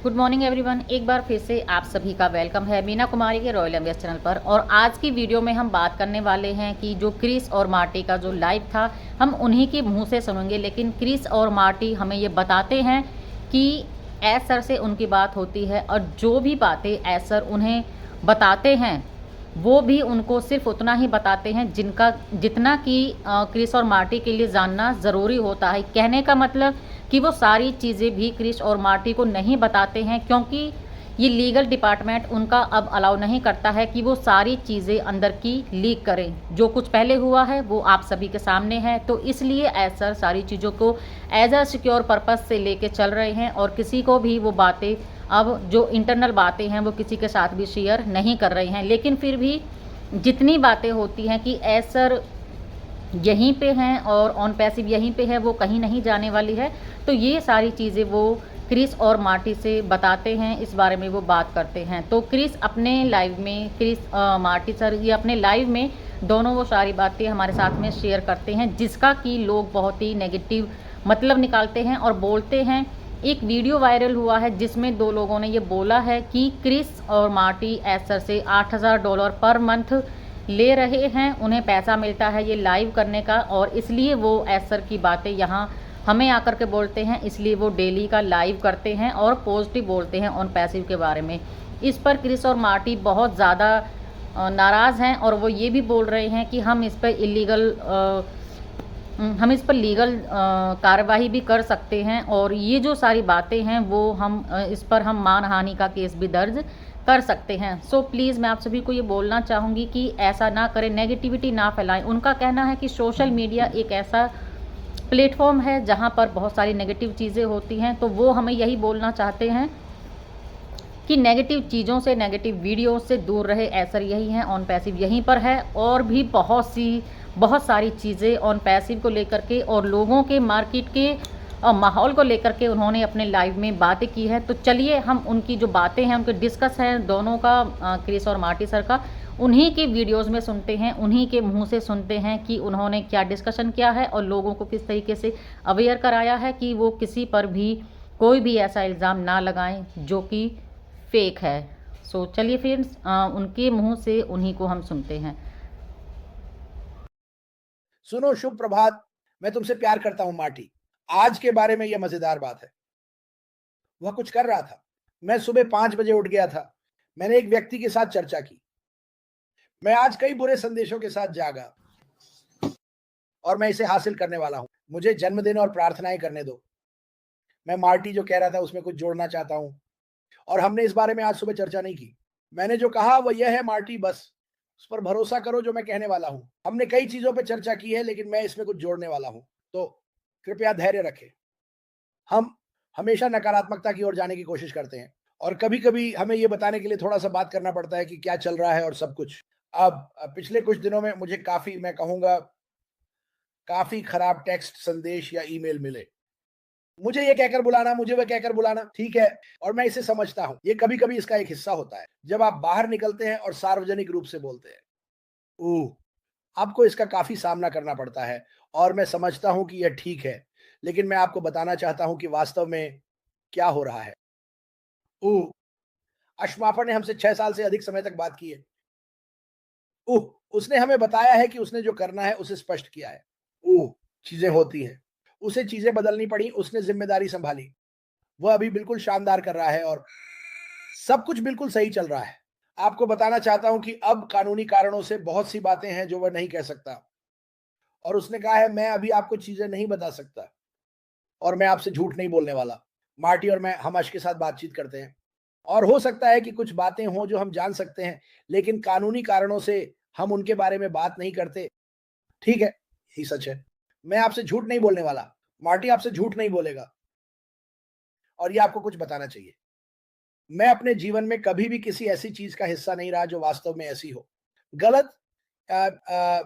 Good morning everyone. एक बार फिर से आप सभी का वेलकम है मीना कुमारी के रॉयल एम्बियस चैनल पर। और आज की वीडियो में हम बात करने वाले हैं कि जो क्रिस और मार्टी का जो लाइव था हम उन्हीं के मुंह से सुनेंगे। लेकिन क्रिस और मार्टी हमें ये बताते हैं कि एस सर से उनकी बात होती है और जो भी बातें एस सर उन्हें बताते हैं वो भी उनको सिर्फ उतना ही बताते हैं जितना कि क्रिस और मार्टी के लिए जानना ज़रूरी होता है। कहने का मतलब कि वो सारी चीज़ें भी क्रिस और मार्टी को नहीं बताते हैं, क्योंकि ये लीगल डिपार्टमेंट उनका अब अलाउ नहीं करता है कि वो सारी चीज़ें अंदर की लीक करें। जो कुछ पहले हुआ है वो आप सभी के सामने है, तो इसलिए एज सर सारी चीज़ों को एज अ सिक्योर पर्पस से लेके चल रहे हैं और किसी को भी वो बातें, अब जो इंटरनल बातें हैं वो किसी के साथ भी शेयर नहीं कर रहे हैं। लेकिन फिर भी जितनी बातें होती हैं कि एज सर यहीं पे हैं और ऑन पैसिव यहीं पे है, वो कहीं नहीं जाने वाली है, तो ये सारी चीज़ें वो क्रिस और मार्टी से बताते हैं, इस बारे में वो बात करते हैं। तो क्रिस अपने लाइव में, मार्टी सर ये अपने लाइव में दोनों वो सारी बातें हमारे साथ में शेयर करते हैं, जिसका कि लोग बहुत ही नेगेटिव मतलब निकालते हैं और बोलते हैं। एक वीडियो वायरल हुआ है जिसमें दो लोगों ने ये बोला है कि क्रिस और मार्टी एस सर से $8,000 पर मंथ ले रहे हैं, उन्हें पैसा मिलता है ये लाइव करने का, और इसलिए वो एस सर की बातें यहाँ हमें आकर के बोलते हैं, इसलिए वो डेली का लाइव करते हैं और पॉजिटिव बोलते हैं ऑन पैसिव के बारे में। इस पर क्रिस और मार्टी बहुत ज़्यादा नाराज़ हैं और वो ये भी बोल रहे हैं कि हम इस पर लीगल कार्रवाई भी कर सकते हैं, और ये जो सारी बातें हैं वो इस पर हम मानहानि का केस भी दर्ज कर सकते हैं। सो प्लीज़ मैं आप सभी को ये बोलना चाहूँगी कि ऐसा ना करें, नेगेटिविटी ना फैलाएं। उनका कहना है कि सोशल मीडिया एक ऐसा प्लेटफॉर्म है जहाँ पर बहुत सारी नेगेटिव चीज़ें होती हैं, तो वो हमें यही बोलना चाहते हैं कि नेगेटिव चीज़ों से, नेगेटिव वीडियो से दूर रहे। ऐसा यही है, ऑन पैसिव यहीं पर है, और भी बहुत सारी चीज़ें ऑन पैसिव को लेकर के और लोगों के मार्केट के माहौल को लेकर के उन्होंने अपने लाइव में बातें की है। तो चलिए हम उनकी जो बातें हैं उनके डिस्कस हैं दोनों का, क्रिस और मार्टी सर का, उन्हीं के वीडियोस में सुनते हैं, उन्हीं के मुंह से सुनते हैं कि उन्होंने क्या डिस्कशन किया है और लोगों को किस तरीके से अवेयर कराया है कि वो किसी पर भी कोई भी ऐसा इल्ज़ाम ना लगाएं जो कि फेक है। सो चलिए फ्रेंड्स, उनके मुंह से उन्हीं को हम सुनते हैं। सुनो, शुभ प्रभात। मैं तुमसे प्यार करता हूं मार्टी। आज के बारे में यह मजेदार बात है। वह कुछ कर रहा था। मैं सुबह 5 बजे उठ गया था। मैंने एक व्यक्ति के साथ चर्चा की। मैं आज कई बुरे संदेशों के साथ जागा और मैं इसे हासिल करने वाला हूं। मुझे जन्मदिन और प्रार्थनाएं करने दो। मैं मार्टी जो कह रहा था उसमें कुछ जोड़ना चाहता हूं, और हमने इस बारे में आज सुबह चर्चा नहीं की। मैंने जो कहा वह यह है मार्टी, बस उस पर भरोसा करो जो मैं कहने वाला हूं। हमने कई चीजों पर चर्चा की है, लेकिन मैं इसमें कुछ जोड़ने वाला हूं, तो कृपया धैर्य रखें। हम हमेशा नकारात्मकता की ओर जाने की कोशिश करते हैं, और कभी-कभी हमें ये बताने के लिए थोड़ा-सा बात करना पड़ता है कि क्या चल रहा है और सब कुछ। अब पिछले कुछ दिनों में मुझे काफ़ी, मैं कहूँगा, काफ़ी खराब टेक्स्ट संदेश या ईमेल मिले। मुझे ये कहकर बुलाना, मुझे वो कहकर बुलाना, ठीक है, और मैं इसे समझता हूँ। ये कभी-कभी इसका एक हिस्सा होता है। जब आप बाहर निकलते हैं और सार्वजनिक रूप से बोलते हैं, ओह! आपको इसका काफ़ी सामना करना पड़ता है, और मैं समझता हूँ कि यह ठीक है। लेकिन मैं आपको बताना चाहता हूँ कि वास्तव में क्या हो रहा है। ओह! अश्माफा ने हमसे 6 साल से अधिक समय तक बात की है। ओह! उसने हमें बताया है कि उसने जो करना है उसे स्पष्ट किया है। ओह! चीज़ें होती हैं। उसे चीज़ें बदलनी पड़ी, उसने ज़िम्मेदारी सँभाली। वह अभी बिल्कुल शानदार कर रहा है और सब कुछ बिल्कुल सही चल रहा है। आपको बताना चाहता हूँ कि अब कानूनी कारणों से बहुत सी बातें हैं जो वह नहीं कह सकता, और उसने कहा है मैं अभी आपको चीज़ें नहीं बता सकता, और मैं आपसे झूठ नहीं बोलने वाला। मार्टी और मैं हम अश्क के साथ बातचीत करते हैं, और हो सकता है कि कुछ बातें हों जो हम जान सकते हैं, लेकिन कानूनी कारणों से हम उनके बारे में बात नहीं करते। ठीक है, यही सच है। मैं आपसे झूठ नहीं बोलने वाला। मार्टी आपसे झूठ नहीं बोलेगा, और ये आपको कुछ बताना चाहिए। मैं अपने जीवन में कभी भी किसी ऐसी चीज़ का हिस्सा नहीं रहा जो वास्तव में ऐसी हो। गलत,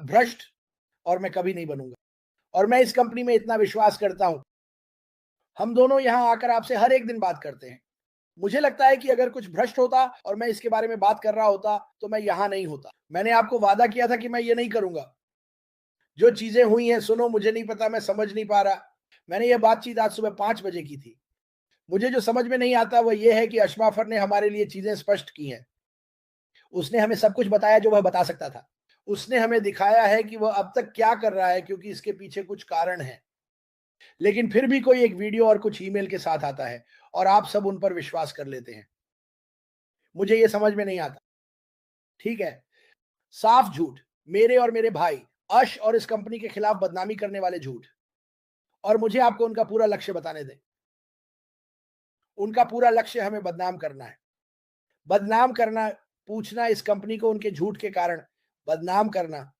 भ्रष्ट, और मैं कभी नहीं बनूँगा। और मैं इस कंपनी में इतना विश्वास करता हूँ। हम दोनों यहाँ आकर आपसे हर एक दिन बात करते हैं। मुझे लगता है कि अगर कुछ भ्रष्ट होता और मैं इसके बारे में बात कर रहा होता, तो मैं यहाँ नहीं होता। मैंने आपको वादा किया था कि मैं ये नहीं करूँगा। जो चीज़ें हुई हैं, सुनो, मुझे नहीं पता, मैं समझ नहीं पा रहा। मैंने ये बातचीत आज सुबह 5 बजे की थी। मुझे जो समझ में नहीं आता वो ये है कि अशमाफर ने हमारे लिए चीजें स्पष्ट की हैं। उसने हमें सब कुछ बताया जो वह बता सकता था। उसने हमें दिखाया है कि वह अब तक क्या कर रहा है, क्योंकि इसके पीछे कुछ कारण है। लेकिन फिर भी कोई एक वीडियो और कुछ ईमेल के साथ आता है और आप सब उन पर विश्वास कर लेते हैं। मुझे ये समझ में नहीं आता। ठीक है, साफ झूठ, मेरे और मेरे भाई अश और इस कंपनी के खिलाफ बदनामी करने वाले झूठ। और मुझे आपको उनका पूरा लक्ष्य बताने दें। उनका पूरा लक्ष्य हमें बदनाम करना है। बदनाम करना, पूछना इस कंपनी को उनके झूठ के कारण बदनाम करना।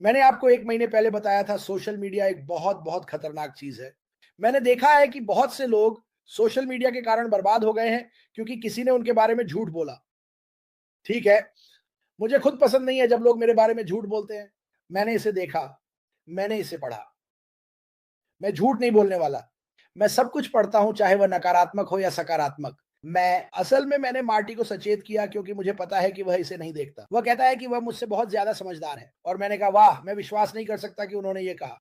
मैंने आपको 1 महीने पहले बताया था सोशल मीडिया एक बहुत-बहुत खतरनाक चीज़ है। मैंने देखा है कि बहुत से लोग सोशल मीडिया के कारण बर्बाद हो गए हैं क्योंकि किसी ने उनके बारे में झूठ बोला। ठीक है, मुझे खुद पसंद नहीं है जब लोग मेरे बारे में झूठ बोलते हैं। मैंने इसे देखा, मैंने इसे पढ़ा। मैं झूठ नहीं बोलने वाला। मैं सब कुछ पढ़ता हूँ, चाहे वह नकारात्मक हो या सकारात्मक। मैंने मार्टी को सचेत किया क्योंकि मुझे पता है कि वह इसे नहीं देखता। वह कहता है कि वह मुझसे बहुत ज़्यादा समझदार है और मैंने कहा वाह! मैं विश्वास नहीं कर सकता कि उन्होंने ये कहा।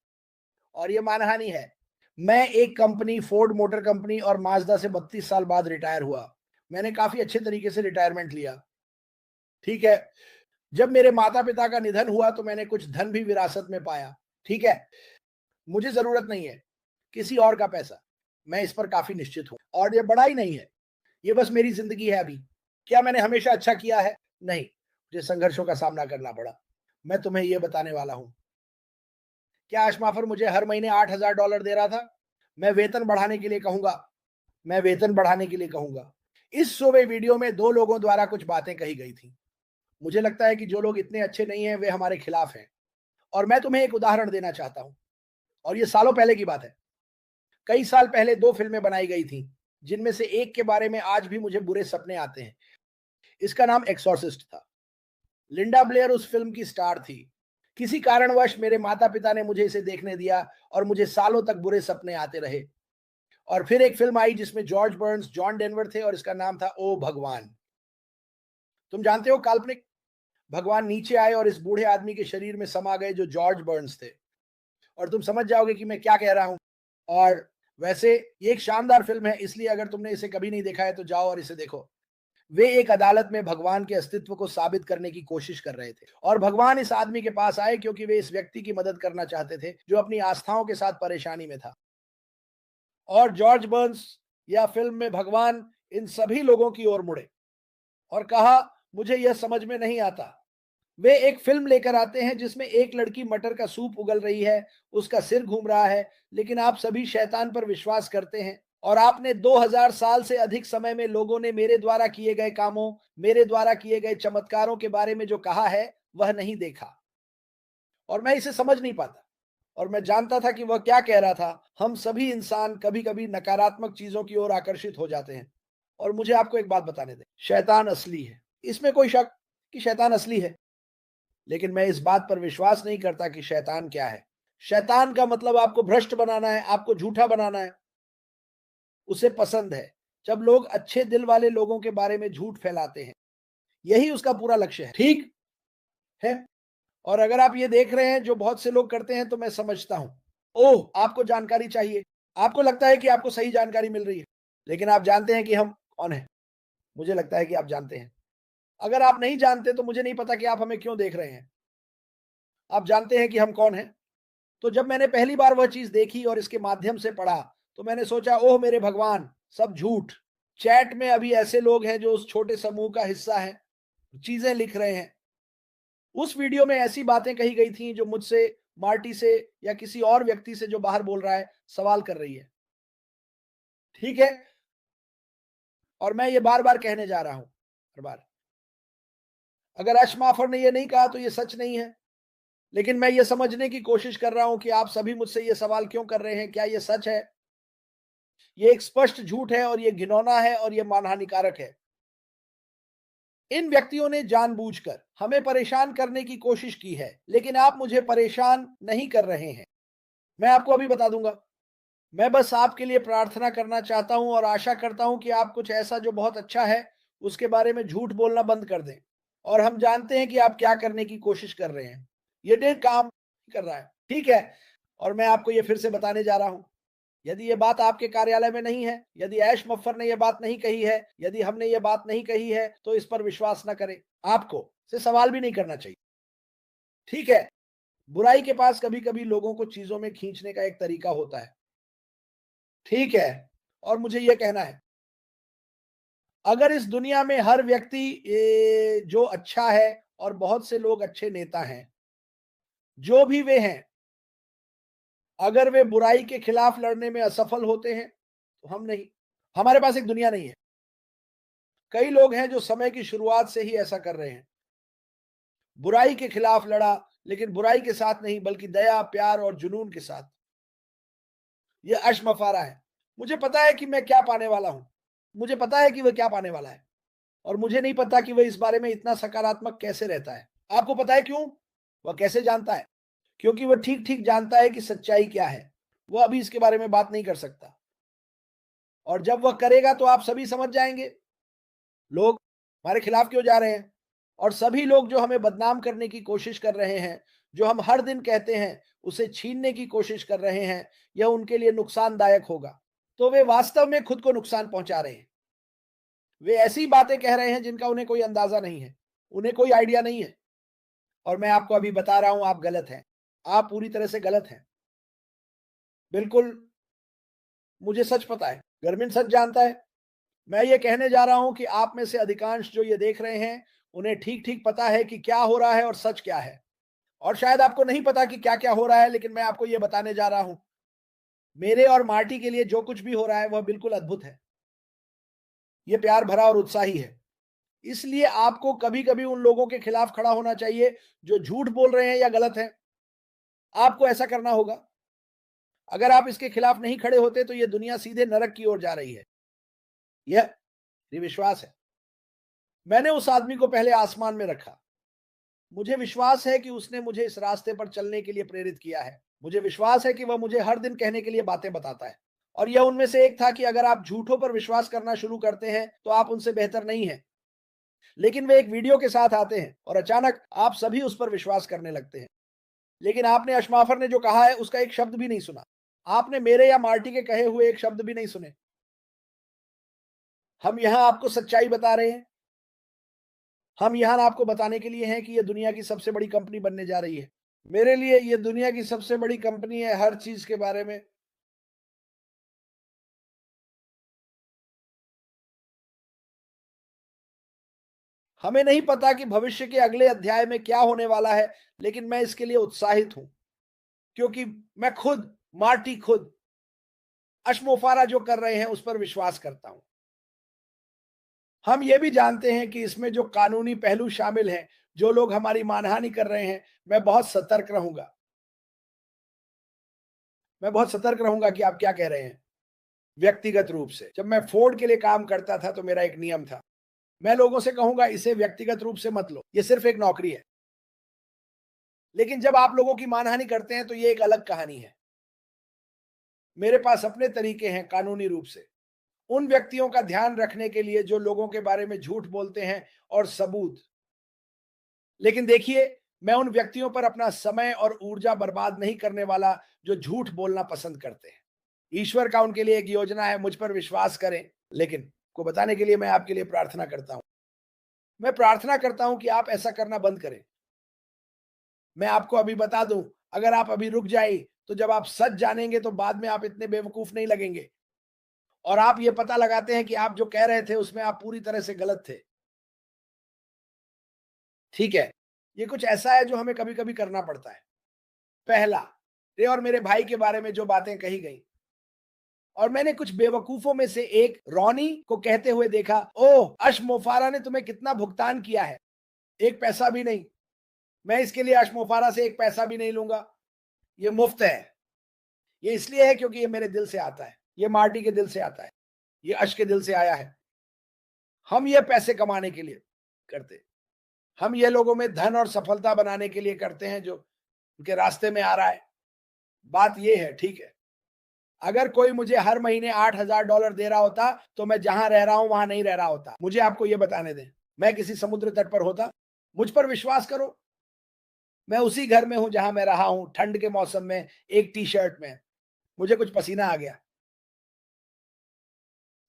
और ये मानहानि है। मैं एक कंपनी फोर्ड मोटर कंपनी और माज़दा से 32 साल बाद रिटायर हुआ। मैंने काफ़ी अच्छे तरीके से रिटायरमेंट लिया। ठीक है? जब मेरे माता-पिता का निधन हुआ तो मैंने कुछ धन भी विरासत में पाया। ठीक है? मुझे ज़रूरत नहीं है किसी और का पैसा। मैं इस पर काफ़ी निश्चित हूँ और ये बड़ा ही नहीं है। ये बस मेरी ज़िंदगी है अभी। क्या मैंने हमेशा अच्छा किया है? नहीं, मुझे संघर्षों का सामना करना पड़ा। मैं तुम्हें ये बताने वाला हूँ। क्या अशमाफर मुझे हर महीने $8,000 दे रहा था? मैं वेतन बढ़ाने के लिए कहूँगा। मैं वेतन बढ़ाने के लिए कहूँगा। इस शो में वीडियो में 2 लोगों द्वारा कुछ बातें कही गई थी। मुझे लगता है कि जो लोग इतने अच्छे नहीं हैं, वे हमारे खिलाफ हैं। और मैं तुम्हें एक उदाहरण देना चाहता हूँ और ये सालों पहले की बात है। कई साल पहले 2 फ़िल्में बनाई गई थीं, जिनमें से एक के बारे में आज भी मुझे बुरे सपने आते हैं। इसका नाम एक्सॉर्सिस्ट था। लिंडा ब्लेयर उस फ़िल्म की स्टार थी। किसी कारणवश मेरे माता-पिता ने मुझे इसे देखने दिया और मुझे सालों तक बुरे सपने आते रहे। और फिर एक फ़िल्म आई जिसमें जॉर्ज बर्न्स, जॉन डेनवर थे और इसका नाम था ओ भगवान। तुम जानते हो काल्पनिक भगवान नीचे आए और इस बूढ़े आदमी के शरीर में समा गए जो जॉर्ज बर्न्स थे। और तुम समझ जाओगे कि मैं क्या कह रहा हूँ। और वैसे ये एक शानदार फ़िल्म है, इसलिए अगर तुमने इसे कभी नहीं देखा है तो जाओ और इसे देखो। वे एक अदालत में भगवान के अस्तित्व को साबित करने की कोशिश कर रहे थे और भगवान इस आदमी के पास आए क्योंकि वे इस व्यक्ति की मदद करना चाहते थे जो अपनी आस्थाओं के साथ परेशानी में था। और जॉर्ज बर्न्स या फ़िल्म में भगवान इन सभी लोगों की ओर मुड़े और कहा, मुझे यह समझ में नहीं आता। वे एक फ़िल्म लेकर आते हैं जिसमें एक लड़की मटर का सूप उगल रही है, उसका सिर घूम रहा है, लेकिन आप सभी शैतान पर विश्वास करते हैं और आपने 2000 साल से अधिक समय में लोगों ने मेरे द्वारा किए गए कामों, मेरे द्वारा किए गए चमत्कारों के बारे में जो कहा है, वह नहीं देखा। और मैं इसे समझ नहीं पाता और मैं जानता था कि वह क्या कह रहा था। हम सभी इंसान कभी-कभी नकारात्मक चीज़ों की ओर आकर्षित हो जाते हैं। और मुझे आपको एक बात बताने दें, शैतान असली है। इसमें कोई शक कि शैतान असली है। लेकिन मैं इस बात पर विश्वास नहीं करता कि शैतान क्या है। शैतान का मतलब आपको भ्रष्ट बनाना है, आपको झूठा बनाना है। उसे पसंद है जब लोग अच्छे दिल वाले लोगों के बारे में झूठ फैलाते हैं। यही उसका पूरा लक्ष्य है। ठीक है? और अगर आप ये देख रहे हैं जो बहुत से लोग करते हैं तो मैं समझता हूँ। ओह! आपको जानकारी चाहिए। आपको लगता है कि आपको सही जानकारी मिल रही है। लेकिन आप जानते हैं कि हम कौन हैं? मुझे लगता है कि आप जानते हैं। अगर आप नहीं जानते तो मुझे नहीं पता कि आप हमें क्यों देख रहे हैं। आप जानते हैं कि हम कौन हैं? तो जब मैंने पहली बार वह चीज़ देखी और इसके माध्यम से पढ़ा, तो मैंने सोचा ओह मेरे भगवान! सब झूठ। चैट में अभी ऐसे लोग हैं जो उस छोटे समूह का हिस्सा हैं, चीज़ें लिख रहे हैं। उस वीडियो में ऐसी बातें कही गई थी जो मुझसे, मार्टी से या किसी और व्यक्ति से जो बाहर बोल रहा है, सवाल कर रही है। ठीक है? और मैं ये बार-बार कहने जा रहा हूँ, हर बार। अगर एश माफर ने ये नहीं कहा तो ये सच नहीं है। लेकिन मैं ये समझने की कोशिश कर रहा हूँ कि आप सभी मुझसे ये सवाल क्यों कर रहे हैं? क्या ये सच है? ये एक स्पष्ट झूठ है और ये घिनौना है और ये मानहानिकारक है। इन व्यक्तियों ने जानबूझकर हमें परेशान करने की कोशिश की है, लेकिन आप मुझे परेशान नहीं कर रहे हैं। मैं आपको अभी बता दूंगा। मैं बस आपके लिए प्रार्थना करना चाहता हूं और आशा करता हूं कि आप कुछ ऐसा जो बहुत अच्छा है, उसके बारे में झूठ बोलना बंद कर दें। और हम जानते हैं कि आप क्या करने की कोशिश कर रहे हैं। ये डे काम कर रहा है, ठीक है? और मैं आपको ये फिर से बताने जा रहा हूं। यदि ये बात आपके कार्यालय में नहीं है, यदि ऐश मफ्फर ने ये बात नहीं कही है, यदि हमने ये बात नहीं कही है, तो इस पर विश्वास ना करें। आपको से सवाल भी नहीं करना चाहिए। ठीक है, बुराई के पास कभी-कभी लोगों को चीज़ों में खींचने का एक तरीका होता है। ठीक है, और मुझे ये कहना है, अगर इस दुनिया में हर व्यक्ति जो अच्छा है और बहुत से लोग अच्छे नेता हैं, जो भी वे हैं, अगर वे बुराई के खिलाफ लड़ने में असफल होते हैं, तो हम नहीं। हमारे पास एक दुनिया नहीं है। कई लोग हैं जो समय की शुरुआत से ही ऐसा कर रहे हैं। बुराई के खिलाफ लड़ा, लेकिन बुराई के साथ नहीं बल्कि दया, प्यार और जुनून के साथ। ये अश्मफारा है। मुझे पता है कि मैं क्या पाने वाला हूँ। मुझे पता है कि वह क्या पाने वाला है और मुझे नहीं पता कि वह इस बारे में इतना सकारात्मक कैसे रहता है। आपको पता है क्यों? वह कैसे जानता है? क्योंकि वह ठीक-ठीक जानता है कि सच्चाई क्या है। वह अभी इसके बारे में बात नहीं कर सकता और जब वह करेगा तो आप सभी समझ जाएँगे, लोग हमारे खिलाफ क्यों जा रहे हैं और सभी लोग जो हमें बदनाम करने की कोशिश कर रहे हैं, जो हम हर दिन कहते हैं, उसे छीनने की कोशिश कर रहे हैं, यह उनके लिए नुकसानदायक होगा। तो वे वास्तव में खुद को नुकसान पहुँचा रहे हैं। वे ऐसी बातें कह रहे हैं जिनका उन्हें कोई अंदाज़ा नहीं है, उन्हें कोई आइडिया नहीं है और मैं आपको अभी बता रहा हूँ आप गलत हैं। आप पूरी तरह से गलत हैं। बिल्कुल, मुझे सच पता है, गर्मीन सच जानता है। मैं ये कहने जा रहा हूँ कि आप में से अधिकांश जो ये देख रहे हैं, उन्हें ठीक-ठीक पता है कि क्या हो रहा है और सच क्या है। और शायद आपको नहीं पता कि क्या-क्या हो रहा है, लेकिन मैं आपको ये बताने जा रहा हूँ। मेरे और मार्टी के लिए जो कुछ भी हो रहा है, वह बिल्कुल अद्भुत है। ये प्यार भरा और उत्साही है। इसलिए आपको कभी-कभी उन लोगों के खिलाफ खड़ा होना चाहिए, जो झूठ बोल रहे हैं या गलत हैं। आपको ऐसा करना होगा। अगर आप इसके खिलाफ नहीं खड़े होते, तो ये दुनिया सीधे नरक की ओर जा रही है। यह विश्वास है। मैंने उस आदमी को पहले आसमान में रखा। मुझे विश्वास है कि उसने मुझे इस रास्ते पर चलने के लिए प्रेरित किया है। मुझे विश्वास है कि वह मुझे हर दिन कहने के लिए बातें बताता है और यह उनमें से एक था कि अगर आप झूठों पर विश्वास करना शुरू करते हैं तो आप उनसे बेहतर नहीं हैं। लेकिन वे एक वीडियो के साथ आते हैं और अचानक आप सभी उस पर विश्वास करने लगते हैं। लेकिन आपने अशमाफर ने जो कहा है उसका एक शब्द भी नहीं सुना। आपने मेरे या मार्टी के कहे हुए एक शब्द भी नहीं सुने। हम यहाँ आपको सच्चाई बता रहे हैं। हम यहाँ आपको बताने के लिए हैं कि ये दुनिया की सबसे बड़ी कंपनी बनने जा रही है। मेरे लिए ये दुनिया की सबसे बड़ी कंपनी है हर चीज़ के बारे में। हमें नहीं पता कि भविष्य के अगले अध्याय में क्या होने वाला है, लेकिन मैं इसके लिए उत्साहित हूँ, क्योंकि मैं खुद, मार्टी खुद, अश्मोफारा जो कर रहे हैं उस पर विश्वास करता हूँ। हम ये भी जानते हैं कि इसमें जो कानूनी पहलू शामिल हैं, जो लोग हमारी मानहानि कर रहे हैं, मैं बहुत सतर्क रहूँगा। मैं बहुत सतर्क रहूँगा कि आप क्या कह रहे हैं। व्यक्तिगत रूप से, जब मैं फोर्ड के लिए काम करता था तो मेरा एक नियम था। मैं लोगों से कहूँगा इसे व्यक्तिगत रूप से मत लो, ये सिर्फ एक नौकरी है। लेकिन जब आप लोगों की मानहानि करते हैं तो ये एक अलग कहानी है। मेरे पास अपने तरीके हैं कानूनी रूप से, उन व्यक्तियों का ध्यान रखने के लिए जो लोगों के बारे में झूठ बोलते हैं और सबूत। लेकिन देखिए, मैं उन व्यक्तियों पर अपना समय और ऊर्जा बर्बाद नहीं करने वाला जो झूठ बोलना पसंद करते हैं। ईश्वर का उनके लिए एक योजना है, मुझ पर विश्वास करें। लेकिन को बताने के लिए मैं आपके लिए प्रार्थना करता हूँ। मैं प्रार्थना करता हूँ कि आप ऐसा करना बंद करें। मैं आपको अभी बता दूं, अगर आप अभी रुक जाए तो जब आप सच जानेंगे तो बाद में आप इतने बेवकूफ नहीं लगेंगे और आप ये पता लगाते हैं कि आप जो कह रहे थे उसमें आप पूरी तरह से गलत थे। ठीक है, ये कुछ ऐसा है जो हमें कभी कभी करना पड़ता है। पहला, रे और मेरे भाई के बारे में जो बातें कही गई और मैंने कुछ बेवकूफों में से एक रॉनी को कहते हुए देखा, ओह अशमोफारा ने तुम्हें कितना भुगतान किया है। एक पैसा भी नहीं। मैं इसके लिए अशमोफारा से एक पैसा भी नहीं लूंगा। ये मुफ्त है। ये इसलिए है क्योंकि ये मेरे दिल से आता है, ये मार्टी के दिल से आता है, ये अश के दिल से आया है। हम ये पैसे कमाने के लिए करते, हम ये लोगों में धन और सफलता बनाने के लिए करते हैं जो उनके रास्ते में आ रहा है। बात ये है, ठीक है, अगर कोई मुझे हर महीने $8,000 दे रहा होता तो मैं जहां रह रहा हूं वहां नहीं रह रहा होता। मुझे आपको ये बताने दें, मैं किसी समुद्र तट पर होता। मुझ पर विश्वास करो, मैं उसी घर में हूं जहां मैं रहा हूं ठंड के मौसम में, एक टी शर्ट में। मुझे कुछ पसीना आ गया,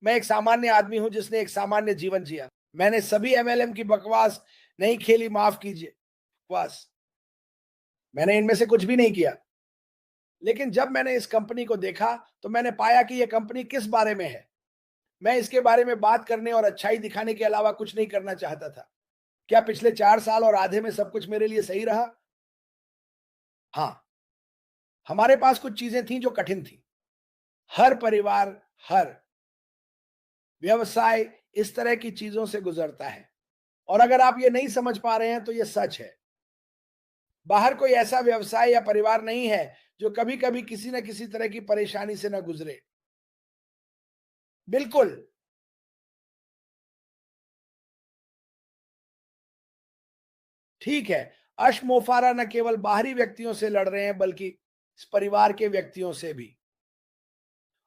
मैं एक सामान्य आदमी हूं जिसने एक सामान्य जीवन जिया। मैंने सभी एमएलएम की बकवास नहीं खेली, माफ कीजिए, बकवास। मैंने इनमें से कुछ भी नहीं किया। लेकिन जब मैंने इस कंपनी को देखा तो मैंने पाया कि यह कंपनी किस बारे में है। मैं इसके बारे में बात करने और अच्छाई दिखाने के अलावा कुछ नहीं करना चाहता था। क्या पिछले 4 साल और आधे में सब कुछ मेरे लिए सही रहा? हाँ, हमारे पास कुछ चीजें थीं जो कठिन थी। हर परिवार, हर व्यवसाय इस तरह की चीजों से गुजरता है। और अगर आप ये नहीं समझ पा रहे हैं तो ये सच है। बाहर कोई ऐसा व्यवसाय या परिवार नहीं है जो कभी-कभी किसी न किसी तरह की परेशानी से न गुजरे। बिल्कुल। ठीक है, अश मोफारा न केवल बाहरी व्यक्तियों से लड़ रहे हैं बल्कि इस परिवार के व्यक्तियों से भी।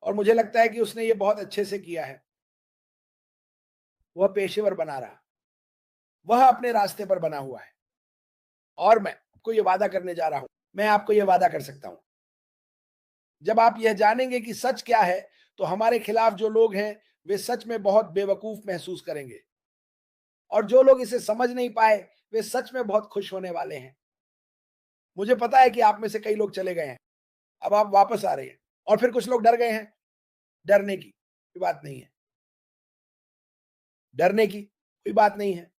और मुझे लगता है कि उसने ये बहुत अच्छे से किया है। वह पेशेवर बना रहा, वह अपने रास्ते पर बना हुआ है। और मैं आपको ये वादा करने जा रहा हूं, मैं आपको ये वादा कर सकता हूं, जब आप यह जानेंगे कि सच क्या है, तो हमारे खिलाफ जो लोग हैं वे सच में बहुत बेवकूफ महसूस करेंगे। और जो लोग इसे समझ नहीं पाए वे सच में बहुत खुश होने वाले हैं। मुझे पता है कि आप में से कई लोग चले गए हैं, अब आप वापस आ रहे हैं। और फिर कुछ लोग डर गए हैं। डरने की कोई बात नहीं है। डरने की कोई बात नहीं है।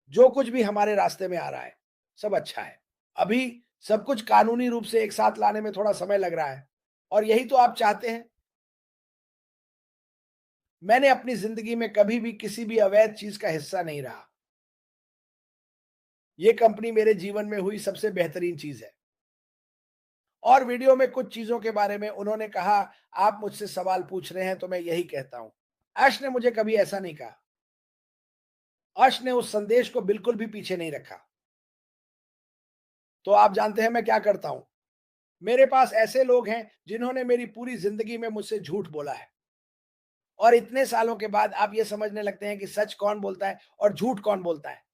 जो कुछ भी हमारे रास्ते में आ रहा है, सब अच्छा है। अभी सब कुछ कानूनी रूप से एक साथ लाने में थोड़ा समय लग रहा है, और यही तो आप चाहते हैं। मैंने अपनी जिंदगी में कभी भी किसी भी अवैध चीज का हिस्सा नहीं रहा। ये कंपनी मेरे जीवन में हुई सबसे बेहतरीन चीज है। और वीडियो में कुछ चीजों के बारे में उन्होंने कहा, आप मुझसे सवाल पूछ रहे हैं तो मैं यही कहता हूं। ऐश ने मुझे कभी ऐसा नहीं कहा। ऐश ने उस संदेश को बिल्कुल भी पीछे नहीं रखा। तो आप जानते हैं मैं क्या करता हूं? मेरे पास ऐसे लोग हैं जिन्होंने मेरी पूरी जिंदगी में मुझसे झूठ बोला है। और इतने सालों के बाद आप ये समझने लगते हैं कि सच कौन बोलता है और झूठ कौन बोलता है।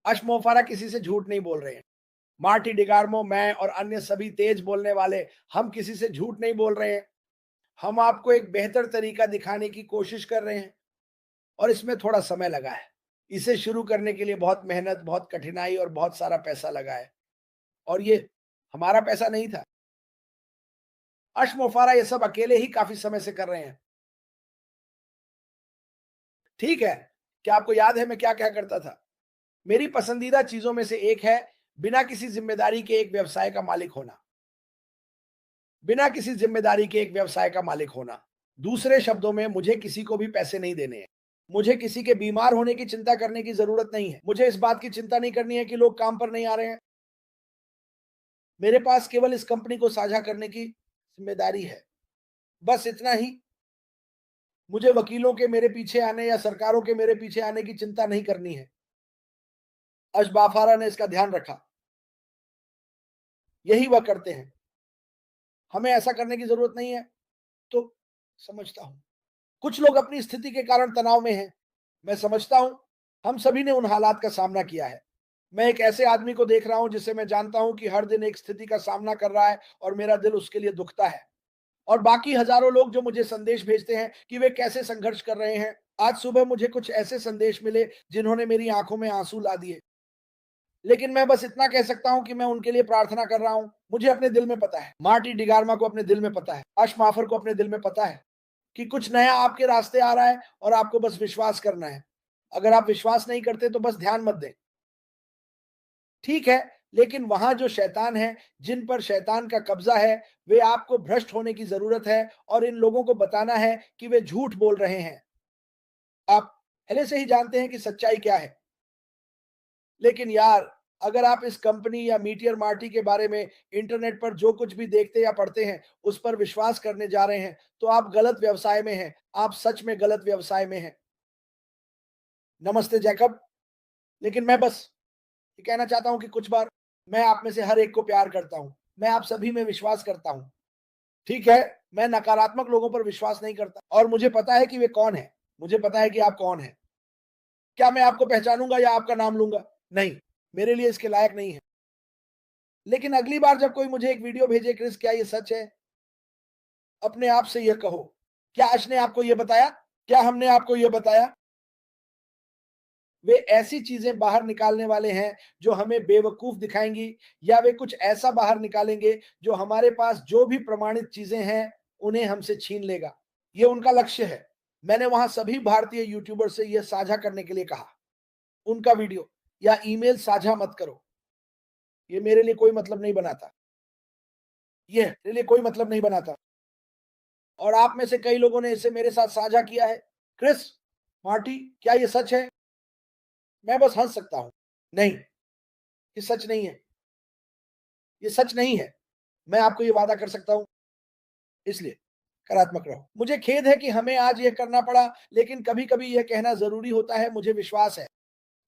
अश मोफारा किसी से झूठ नहीं बोल रहे हैं। मार्टी डिगार्मो, मैं और अन्य सभी तेज बोलने वाले, हम किसी से झूठ नहीं बोल रहे हैं। हम आपको एक बेहतर तरीका दिखाने की कोशिश कर रहे हैं, और इसमें थोड़ा समय लगा है। इसे शुरू करने के लिए बहुत मेहनत, बहुत कठिनाई और बहुत सारा पैसा लगा है। और ये हमारा पैसा नहीं था। अश मोफारा ये सब अकेले ही काफी समय से कर रहे हैं। ठीक है, क्या आपको याद है मैं क्या-क्या करता था? मेरी पसंदीदा चीजों में से एक है बिना किसी जिम्मेदारी के एक व्यवसाय का मालिक होना। बिना किसी जिम्मेदारी के एक व्यवसाय का मालिक होना। दूसरे शब्दों में, मुझे किसी को भी पैसे नहीं देने हैं। मुझे किसी के बीमार होने की चिंता करने की जरूरत नहीं है। मुझे इस बात की चिंता नहीं करनी है कि लोग काम पर नहीं आ रहे हैं। मेरे पास केवल इस कंपनी को साझा करने की जिम्मेदारी है। बस इतना ही। मुझे वकीलों के मेरे पीछे आने या सरकारों के मेरे पीछे आने की चिंता नहीं करनी है। अशबाफारा ने इसका ध्यान रखा। यही वह करते हैं। हमें ऐसा करने की जरूरत नहीं है। तो समझता हूं कुछ लोग अपनी स्थिति के कारण तनाव में हैं। मैं समझता हूं, हम सभी ने उन हालात का सामना किया है। मैं एक ऐसे आदमी को देख रहा हूं जिसे मैं जानता हूं कि हर दिन एक स्थिति का सामना कर रहा है, और मेरा दिल उसके लिए दुखता है। और बाकी हजारों लोग जो मुझे संदेश भेजते हैं कि वे कैसे संघर्ष कर रहे हैं। आज सुबह मुझे कुछ ऐसे संदेश मिले जिन्होंने मेरी आंखों में आंसू ला दिए। लेकिन मैं बस इतना कह सकता हूं कि मैं उनके लिए प्रार्थना कर रहा हूं। मुझे अपने दिल में पता है, मार्टी डिगार्मा को अपने दिल में पता है, अश माफर को अपने दिल में पता है कि कुछ नया आपके रास्ते आ रहा है, और आपको बस विश्वास करना है। अगर आप विश्वास नहीं करते तो बस ध्यान मत दें। ठीक है, लेकिन वहां जो शैतान है, जिन पर शैतान का कब्जा है, वे आपको भ्रष्ट होने की जरूरत है, और इन लोगों को बताना है कि वे झूठ बोल रहे हैं। आप पहले से ही जानते हैं कि सच्चाई क्या है। लेकिन यार, अगर आप इस कंपनी या मीटियर मार्टी के बारे में इंटरनेट पर जो कुछ भी देखते या पढ़ते हैं उस पर विश्वास करने जा रहे हैं, तो आप गलत व्यवसाय में हैं। आप सच में गलत व्यवसाय में हैं। नमस्ते जैकब। लेकिन मैं बस ये कहना चाहता हूं कि कुछ बार मैं आप में से हर एक को प्यार करता हूं। मैं आप सभी में विश्वास करता हूं। ठीक है, मैं नकारात्मक लोगों पर विश्वास नहीं करता, और मुझे पता है कि वे कौन है। मुझे पता है कि आप कौन हैं। क्या मैं आपको पहचानूंगा या आपका नाम लूंगा? नहीं, मेरे लिए इसके लायक नहीं है। लेकिन अगली बार जब कोई मुझे एक वीडियो भेजे, क्रिस क्या ये सच है, अपने आप से यह कहो, क्या अश ने आपको यह बताया? क्या हमने आपको यह बताया? वे ऐसी चीजें बाहर निकालने वाले हैं जो हमें बेवकूफ दिखाएंगी, या वे कुछ ऐसा बाहर निकालेंगे जो हमारे पास जो भी प्रमाणित चीजें हैं उन्हें हमसे छीन लेगा। ये उनका लक्ष्य है। मैंने वहां सभी भारतीय यूट्यूबर से यह साझा करने के लिए कहा, उनका वीडियो या ईमेल साझा मत करो। ये मेरे लिए कोई मतलब नहीं बनाता। ये मेरे लिए कोई मतलब नहीं बनाता। और आप में से कई लोगों ने इसे मेरे साथ साझा किया है। क्रिस, मार्टी, क्या ये सच है? मैं बस हंस सकता हूं। नहीं, ये सच नहीं है। ये सच नहीं है। मैं आपको ये वादा कर सकता हूं। इसलिए सकारात्मक रहो। मुझे खेद है कि हमें आज यह करना पड़ा, लेकिन कभी-कभी यह कहना ज़रूरी होता है, मुझे विश्वास है।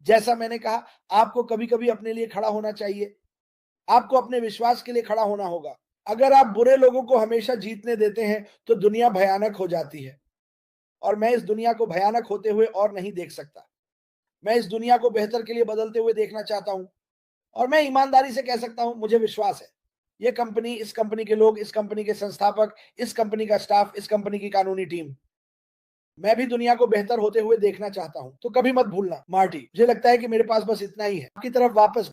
जैसा मैंने कहा, आपको कभी-कभी अपने लिए खड़ा होना चाहिए। आपको अपने विश्वास के लिए खड़ा होना होगा। अगर आप बुरे लोगों को हमेशा जीतने देते हैं, तो दुनिया भयानक हो जाती है। और मैं इस दुनिया को भयानक होते हुए और नहीं देख सकता। मैं इस दुनिया को बेहतर के लिए बदलते हुए देखना चाहता हूं। और मैं ईमानदारी से कह सकता हूं, मुझे विश्वास है, ये कंपनी, इस कंपनी के लोग, इस कंपनी के संस्थापक, इस कंपनी का स्टाफ, इस कंपनी की कानूनी टीम, मैं भी दुनिया को बेहतर होते हुए देखना चाहता हूं। तो कभी मत भूलना, मार्टी, मुझे लगता है कि मेरे पास बस इतना ही है। आपकी तरफ वापस